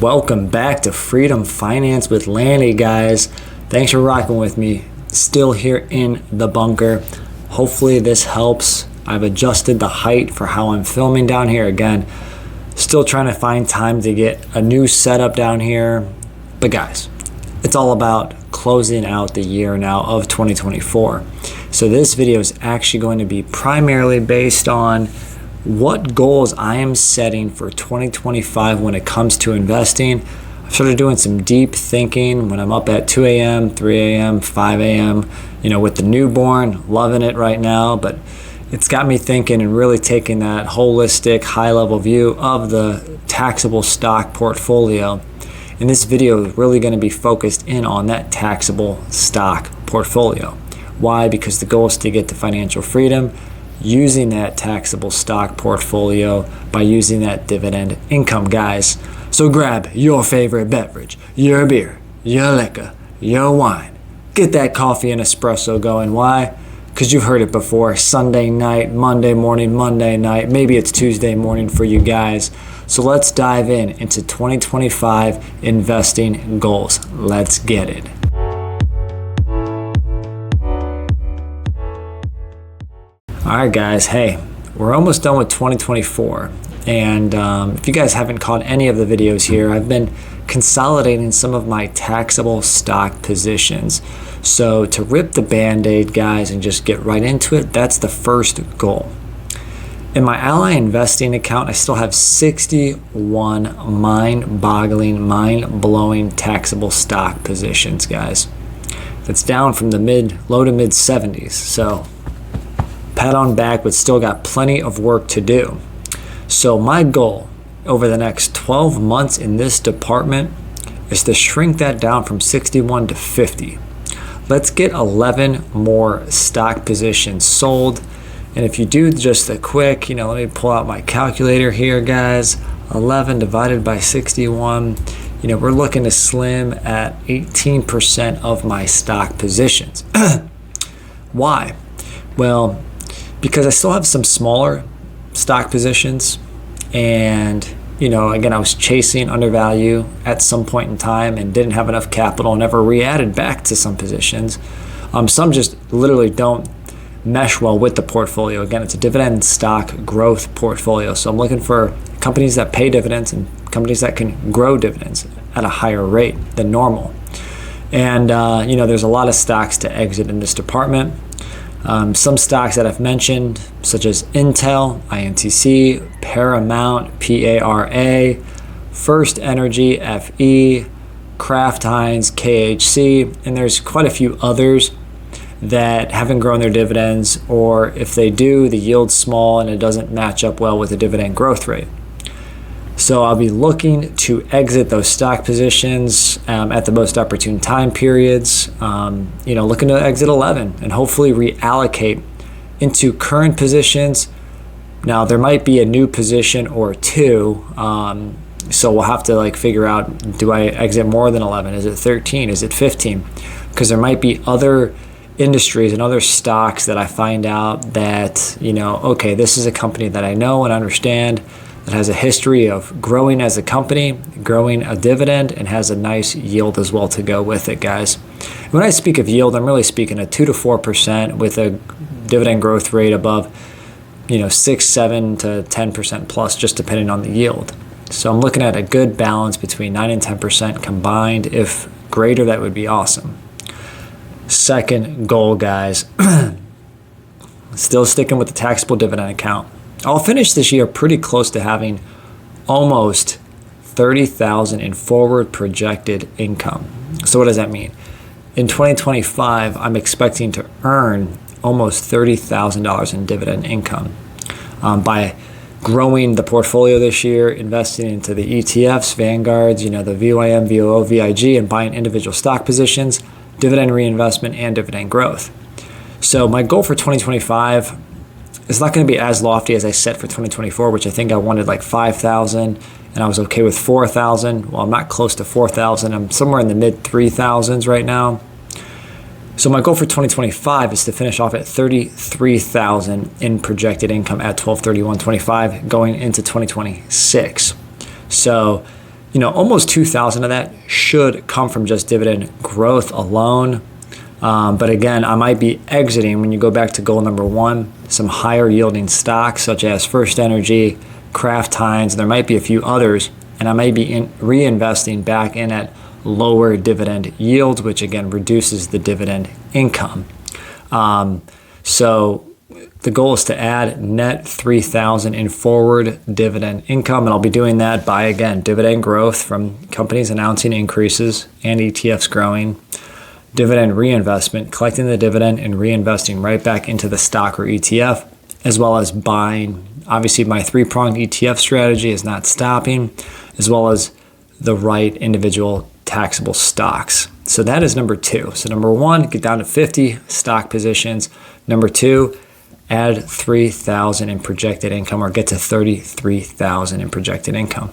Welcome back to Freedom Finance with Lanny, guys. Thanks for rocking with me. Still here in the bunker. Hopefully this helps. I've adjusted the height for how I'm filming down here. Again, still trying to find time to get a new setup down here. But guys, it's all about closing out the year now of 2024. So this video is actually going to be primarily based on what goals I am setting for 2025 when it comes to investing. I've started doing some deep thinking when I'm up at 2 a.m., 3 a.m., 5 a.m., with the newborn, loving it right now. But it's got me thinking and really taking that holistic, high-level view of the taxable stock portfolio. And this video is really going to be focused in on that taxable stock portfolio. Why? Because the goal is to get to financial freedom using that taxable stock portfolio by using that dividend income, guys. So grab your favorite beverage, your beer, your liquor, your wine. Get that coffee and espresso going. Why? Because you've heard it before. Sunday night, Monday morning, Monday night. Maybe it's Tuesday morning for you guys. So let's dive into 2025 investing goals. Let's get it. All right, guys. Hey, we're almost done with 2024. And if you guys haven't caught any of the videos here, I've been consolidating some of my taxable stock positions. So to rip the Band-Aid, guys, and just get right into it, that's the first goal. In my Ally investing account, I still have 61 mind-boggling, mind-blowing taxable stock positions, guys. That's down from the low to mid 70s. So pat on back, but still got plenty of work to do. So my goal over the next 12 months in this department is to shrink that down from 61 to 50. Let's get 11 more stock positions sold. And if you do just a quick, let me pull out my calculator here, guys. 11 divided by 61, we're looking to slim at 18% of my stock positions. Why? Well, because I still have some smaller stock positions, and again, I was chasing undervalue at some point in time and didn't have enough capital and never re-added back to some positions. Some just literally don't mesh well with the portfolio. Again, it's a dividend stock growth portfolio, so I'm looking for companies that pay dividends and companies that can grow dividends at a higher rate than normal. And there's a lot of stocks to exit in this department. Some stocks that I've mentioned, such as Intel, INTC, Paramount, PARA, First Energy, FE, Kraft Heinz, KHC, and there's quite a few others that haven't grown their dividends, or if they do, the yield's small and it doesn't match up well with the dividend growth rate. So I'll be looking to exit those stock positions at the most opportune time periods, looking to exit 11 and hopefully reallocate into current positions. Now, there might be a new position or two, so we'll have to figure out, do I exit more than 11? Is it 13? Is it 15? Because there might be other industries and other stocks that I find out that, okay, this is a company that I know and understand, that has a history of growing as a company, growing a dividend, and has a nice yield as well to go with it, guys. When I speak of yield, I'm really speaking of 2 to 4% with a dividend growth rate above, 6, 7 to 10% plus, just depending on the yield. So I'm looking at a good balance between 9 and 10% combined. If greater, that would be awesome. Second goal, guys, still sticking with the taxable dividend account. I'll finish this year pretty close to having almost $30,000 in forward projected income. So what does that mean? In 2025, I'm expecting to earn almost $30,000 in dividend income by growing the portfolio this year, investing into the ETFs, Vanguards, the VYM, VOO, VIG, and buying individual stock positions, dividend reinvestment, and dividend growth. So my goal for 2025 is not going to be as lofty as I set for 2024, which I think I wanted like 5,000, and I was okay with 4,000. Well, I'm not close to 4,000. I'm somewhere in the mid 3,000s right now. So my goal for 2025 is to finish off at 33,000 in projected income at 12/31/25 going into 2026. So, almost 2,000 of that should come from just dividend growth alone. But again, I might be exiting, when you go back to goal number 1, some higher yielding stocks such as First Energy, Kraft Heinz. There might be a few others, and I may be reinvesting back in at lower dividend yields, which again reduces the dividend income. So the goal is to add net 3,000 in forward dividend income, and I'll be doing that by, again, dividend growth from companies announcing increases and ETFs growing, dividend reinvestment, collecting the dividend and reinvesting right back into the stock or ETF, as well as buying. Obviously, my 3-pronged ETF strategy is not stopping, as well as the right individual taxable stocks. So that is number 2. So number 1, get down to 50 stock positions. Number 2, add 3,000 in projected income, or get to 33,000 in projected income.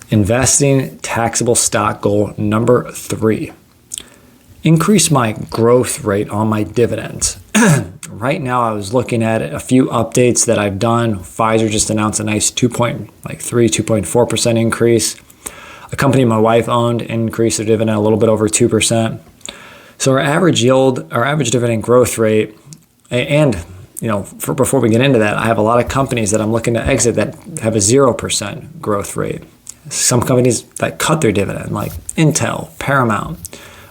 Investing taxable stock goal number 3. Increase my growth rate on my dividends. Right now, I was looking at a few updates that I've done. Pfizer just announced a nice 2.4% increase. A company my wife owned increased their dividend a little bit over 2%. So our average yield, our average dividend growth rate, and before we get into that, I have a lot of companies that I'm looking to exit that have a 0% growth rate. Some companies that cut their dividend, like Intel, Paramount,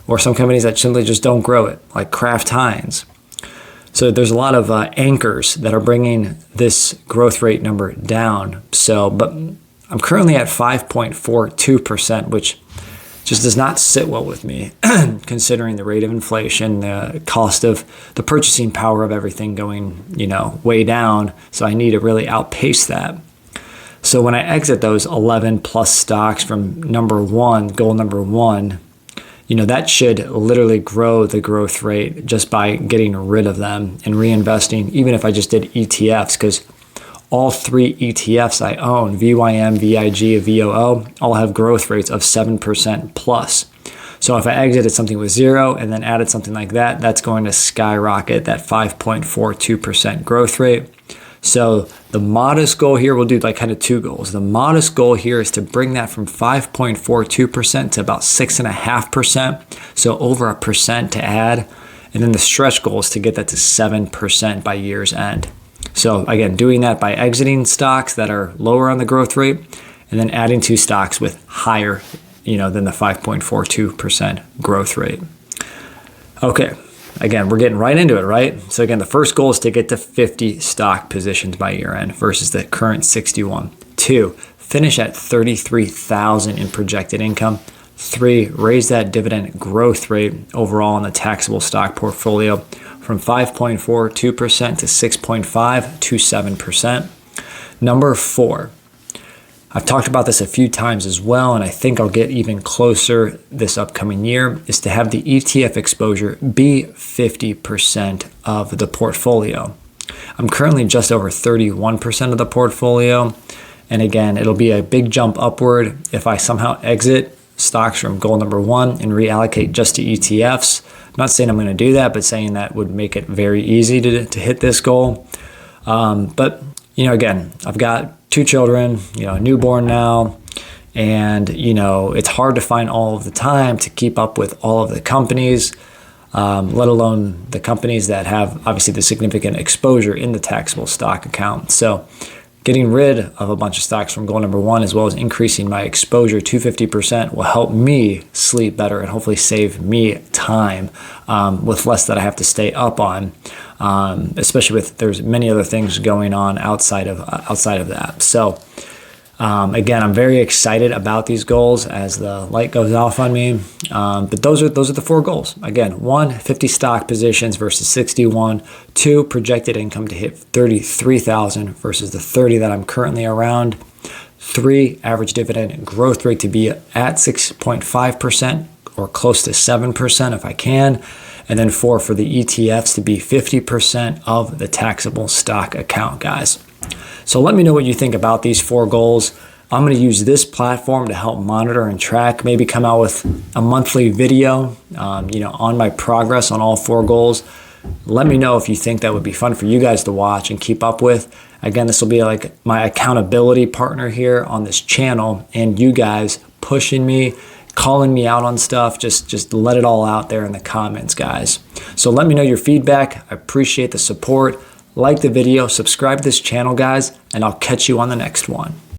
or some companies that simply just don't grow it, like Kraft Heinz. So there's a lot of anchors that are bringing this growth rate number down. But I'm currently at 5.42%, which just does not sit well with me, considering the rate of inflation, the cost of the purchasing power of everything going, way down. So I need to really outpace that. So when I exit those 11 plus stocks from goal number 1, that should literally grow the growth rate just by getting rid of them and reinvesting, even if I just did ETFs, because all 3 ETFs I own, VYM, VIG, VOO, all have growth rates of 7% plus. So if I exited something with 0 and then added something like that, that's going to skyrocket that 5.42% growth rate. So the modest goal here, we'll do like kind of 2 goals. The modest goal here is to bring that from 5.42% to about 6.5%. So over 1% to add. And then the stretch goal is to get that to 7% by year's end. So again, doing that by exiting stocks that are lower on the growth rate, and then adding 2 stocks with higher, than the 5.42% growth rate. Okay, again, we're getting right into it, right? So again, the first goal is to get to 50 stock positions by year end versus the current 61. 2, finish at 33,000 in projected income. 3, raise that dividend growth rate overall in the taxable stock portfolio from 5.42% to 6.5% to 7%. Number 4, I've talked about this a few times as well, and I think I'll get even closer this upcoming year, is to have the ETF exposure be 50% of the portfolio. I'm currently just over 31% of the portfolio, and again, it'll be a big jump upward if I somehow exit stocks from goal number 1 and reallocate just to ETFs. I'm not saying I'm going to do that, but saying that would make it very easy to hit this goal. But again, I've got 2 children, a newborn now, and it's hard to find all of the time to keep up with all of the companies, let alone the companies that have obviously the significant exposure in the taxable stock account. So getting rid of a bunch of stocks from goal number 1, as well as increasing my exposure to 50%, will help me sleep better and hopefully save me time with less that I have to stay up on, especially with there's many other things going on outside of that. So again, I'm very excited about these goals as the light goes off on me. But those are the 4 goals. Again, 1, 50 stock positions versus 61. 2, projected income to hit 33,000 versus the 30 that I'm currently around. 3, average dividend growth rate to be at 6.5% or close to 7% if I can. And then 4, for the ETFs to be 50% of the taxable stock account, guys. So let me know what you think about these 4 goals. I'm going to use this platform to help monitor and track, maybe come out with a monthly video, on my progress on all 4 goals. Let me know if you think that would be fun for you guys to watch and keep up with. Again, this will be like my accountability partner here on this channel, and you guys pushing me, calling me out on stuff. Just let it all out there in the comments, guys. So let me know your feedback. I appreciate the support. Like the video, subscribe to this channel, guys, and I'll catch you on the next one.